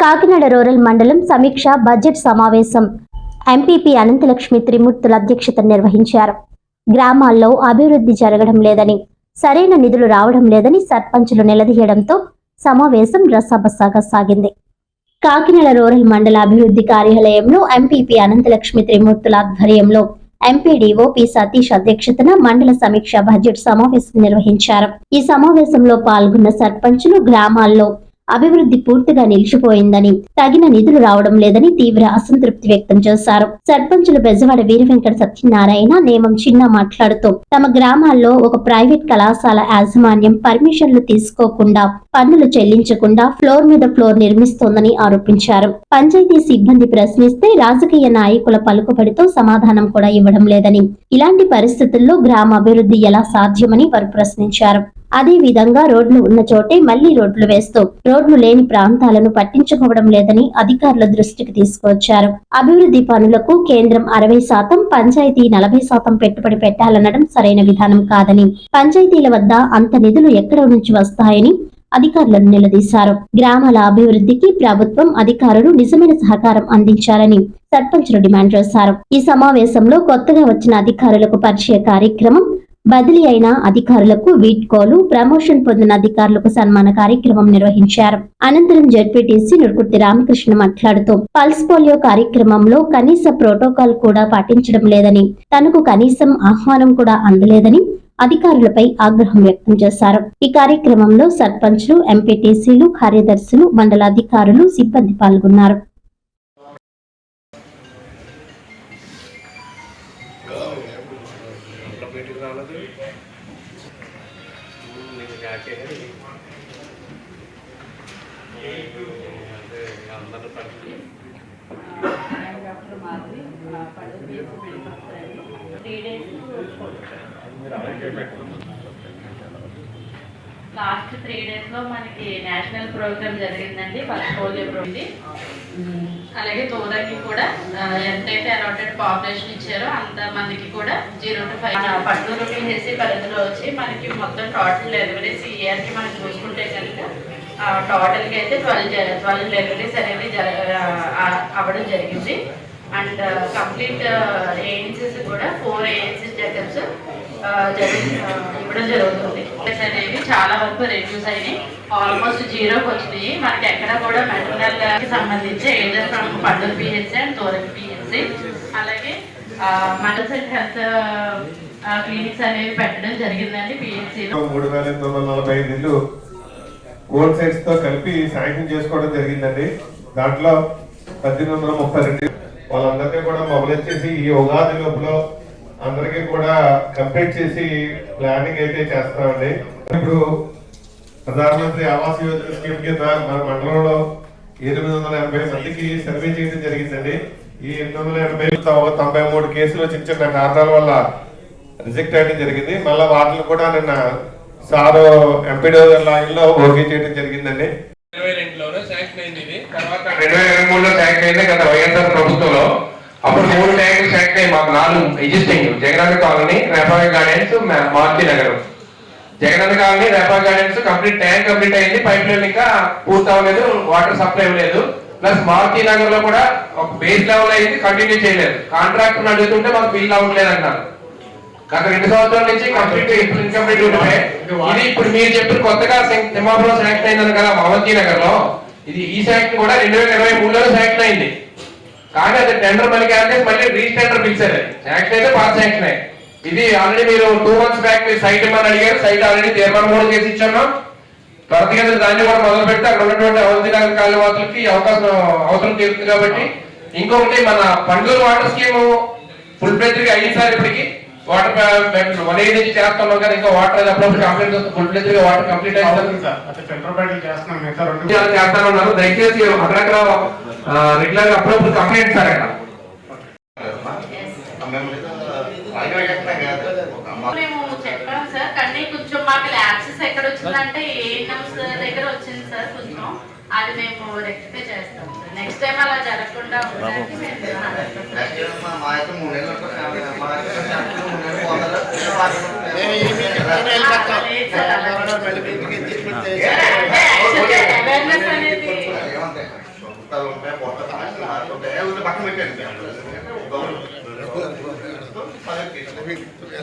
Kakinada rural మండలం సమీక్ష budget సమావేశం ఎంపీపీ అనంతలక్ష్మి త్రిమూర్తుల అధ్యక్షతన నిర్వహించారు. గ్రామాల్లో అభివృద్ధి జరగడం లేదని, సరైన నిధులు రావడం లేదని సర్పంచులు నిలదీయడంతో సమావేశం రసాబసాగా సాగింది. కాకినాడ రూరల్ మండల అభివృద్ధి కార్యాలయంలో ఎంపీపీ అనంతలక్ష్మి త్రిమూర్తుల ఆధ్వర్యంలో ఎంపీడీఓ పి సతీష్ అధ్యక్షతన మండల సమీక్ష బడ్జెట్ సమావేశం నిర్వహించారు. ఈ సమావేశంలో పాల్గొన్న సర్పంచులు గ్రామాల్లో అభివృద్ధి పూర్తిగా నిలిచిపోయిందని, తగిన నిధులు రావడం లేదని తీవ్ర అసంతృప్తి వ్యక్తం చేశారు. సర్పంచులు బెజవాడ వీర వెంకట సత్యనారాయణ, నేమం చిన్న మాట్లాడుతూ తమ గ్రామాల్లో ఒక ప్రైవేట్ కళాశాల యాజమాన్యం పర్మిషన్లు తీసుకోకుండా, పన్నులు చెల్లించకుండా ఫ్లోర్ మీద ఫ్లోర్ నిర్మిస్తోందని ఆరోపించారు. పంచాయతీ సిబ్బంది ప్రశ్నిస్తే రాజకీయ నాయకుల పలుకుబడితో సమాధానం కూడా ఇవ్వడం లేదని, ఇలాంటి పరిస్థితుల్లో గ్రామ అభివృద్ధి ఎలా సాధ్యమని వారు ప్రశ్నించారు. అదే విధంగా రోడ్లు ఉన్న చోటే మళ్లీ రోడ్లు వేస్తూ రోడ్లు లేని ప్రాంతాలను పట్టించుకోవడం లేదని అధికారుల దృష్టికి తీసుకొచ్చారు. అభివృద్ధి పనులకు కేంద్రం 60%, పంచాయతీ 40% పెట్టుబడి పెట్టాలనడం సరైన విధానం కాదని, పంచాయతీల వద్ద అంత నిధులు ఎక్కడ నుంచి వస్తాయని అధికారులను నిలదీశారు. గ్రామాల అభివృద్ధికి ప్రభుత్వం, అధికారులు నిజమైన సహకారం అందించాలని సర్పంచులు డిమాండ్ చేశారు. ఈ సమావేశంలో కొత్తగా వచ్చిన అధికారులకు పరిచయ కార్యక్రమం, బదిలీ అయిన అధికారులకు వీడ్కోలు, ప్రమోషన్ పొందిన అధికారులకు సన్మాన కార్యక్రమం నిర్వహించారు. అనంతరం జెడ్పీటీసీ నుర్కుర్తి రామకృష్ణ మాట్లాడుతూ పల్స్ పోలియో కార్యక్రమంలో కనీస ప్రోటోకాల్ కూడా పాటించడం లేదని, తనకు కనీసం ఆహ్వానం కూడా అందలేదని అధికారులపై ఆగ్రహం వ్యక్తం చేశారు. ఈ కార్యక్రమంలో సర్పంచ్లు, ఎంపీటీసీలు, కార్యదర్శులు, మండలాధికారులు, సిబ్బంది పాల్గొన్నారు. లాస్ట్ 3 days లో మనకి నేషనల్ ప్రోగ్రామ్ జరిగిందండి, పల్స్ పోలియో ప్రోగ్రామ్. అలాగే తోదాకి కూడా ఎంతైతే అలాటెడ్ పాపులేషన్ ఇచ్చారో అంత మందికి కూడా 0 to 5 పట్టణూరు పిహెచ్సి పరిధిలో వచ్చి మనకి మొత్తం టోటల్ డెలివరీస్ ఈ ఇయర్కి మనం చూసుకుంటే కనుక టోటల్గా అయితే 12 డెలివరీస్ అనేది అవ్వడం జరిగింది. అండ్ కంప్లీట్ ఏఎన్సీస్ కూడా 4 ఏఎన్సీ చెకప్స్ ఇవ్వడం జరుగుతుంది. అనేవి చాలా వరకు రెడ్యూస్ అయినాయి, ఆల్మోస్ట్ 0కి వచ్చినాయి. మనకి ఎక్కడ కూడా మెటర్నల్ కి సంబంధించి ఏజర్ from Patturu PHC and తోరకి PHC, అలాగే మెటల్స్ అండ్ హెల్త్ క్లినిక్స్ అనేవి పెట్టడం జరిగిందండి. పిహెచ్సి 3845 ఇల్లు ఓల్డ్ సైట్స్ తో కలిపి శాంక్షన్ చేసుకోవడం జరిగిందండి. దాంట్లో 1832 వాళ్ళందరినీ కూడా మొబైలైజ్ చేసి ఈ ఉగాది లోపల అందరికీ కూడా కంప్లీట్ చేసి ప్లానింగ్ అయితే చేస్తామండి. ఇప్పుడు ప్రధానమంత్రి ఆవాస్ యోజన స్కీమ్ కింద మన మండలంలో 880 మందికి సర్వే చేయడం జరిగిందండి. ఈ 883 కేసులు చిన్న చిన్న కారణాల వల్ల రిజెక్ట్ అయ్యడం జరిగింది. మళ్ళీ వాటిని కూడా నిన్న సారు ఎంపీడీ లాగిన్లో ఓకే చేయడం జరిగిందండి. 2022లో శాంక్షన్ అయింది. ఇది తర్వాత 2023లో శాంక్షన్ అయింది గత వైఎస్ఆర్ ప్రభుత్వంలో. అప్పుడు 3 ట్యాంకులు శాంక్షన్ అయ్యి మాకు 4 existing Jagananna colony, Repayi gardens, Maruti Nagar. Jagananna colony, Repayi gardens tank complete అయింది, పైప్ లైన్ ఇంకా పూర్తి అవ్వలేదు, వాటర్ సప్లై ఇవ్వలేదు. ప్లస్ మారుతి నగర్ లో కూడా ఒక బేస్ లెవెల్ అయింది, కంటిన్యూ చేయలేదు. కాంట్రాక్టర్ అడుగుతుంటే మాకు బిల్ అవ్వట్లేదు అంటారు. గత 2 సంవత్సరాల నుంచి ఇన్కంప్లీట్ ఉంటే ఇది ఇప్పుడు మీరు చెప్పిన కొత్తగా తిమ్మాపురం శాంక్షన్ అయింది కదా మారుతి నగర్ లో, ఇది ఈ శాంక్షన్ కూడా 2023లో శాంక్షన్ అయింది. కానీ అది టెండర్ మళ్ళీ రీటెండర్ పిలిచారు. శాంక్షన్ అయితే పాస్ శాంక్షన్ అయ్యి ఇది ఆల్రెడీ మీరు 2 months బ్యాక్ మీరు సైట్ ఇవ్వమని అడిగారు. సైట్ ఆల్రెడీ తీర్మానం కూడా చేసి ఇచ్చాము. త్వరితగతిన దాన్ని కూడా మొదలు పెడితే అక్కడ ఉన్నటువంటి అవధి నగర్ కాలనీవాసులకి అవసరం తీరుతుంది. కాబట్టి ఇంకొకటి మన పండూరు వాటర్ స్కీమ్ ఫుల్ ఫ్లెడ్జ్గా అయ్యింది సార్. ఇప్పటికి వాటర్ 180 నుంచి చేస్తున్నాం కానీ ఇంకా వాటర్ అప్పుడప్పుడు కంప్లీట్ వస్తుంది. ఫుల్ ఫ్లెడ్జ్గా వాటర్ కంప్లీట్ అయిపోతుంది సార్. చేస్తానున్నారు. దయచేసి అక్కడక్కడ రెగ్యులర్ గా అప్పుడప్పుడు కంప్లైంట్ సార్. అక్కడ మేము చెప్పాం సార్, కానీ కొంచెం మాకు ల్యాబ్సెస్ ఎక్కడ వచ్చిందంటే ఏఎన్ఎంస్ దగ్గర వచ్చింది సార్. కొంచెం అది మేము రెక్టిఫై చేస్తాం సార్. నెక్స్ట్ టైం అలా జరగకుండా ఉండడానికి అవేర్నెస్ అనేది చుట్టాలు ఉంటాయి, పోతారు, మాట్లాడుతుంటాయి, పక్కన పెట్టాను.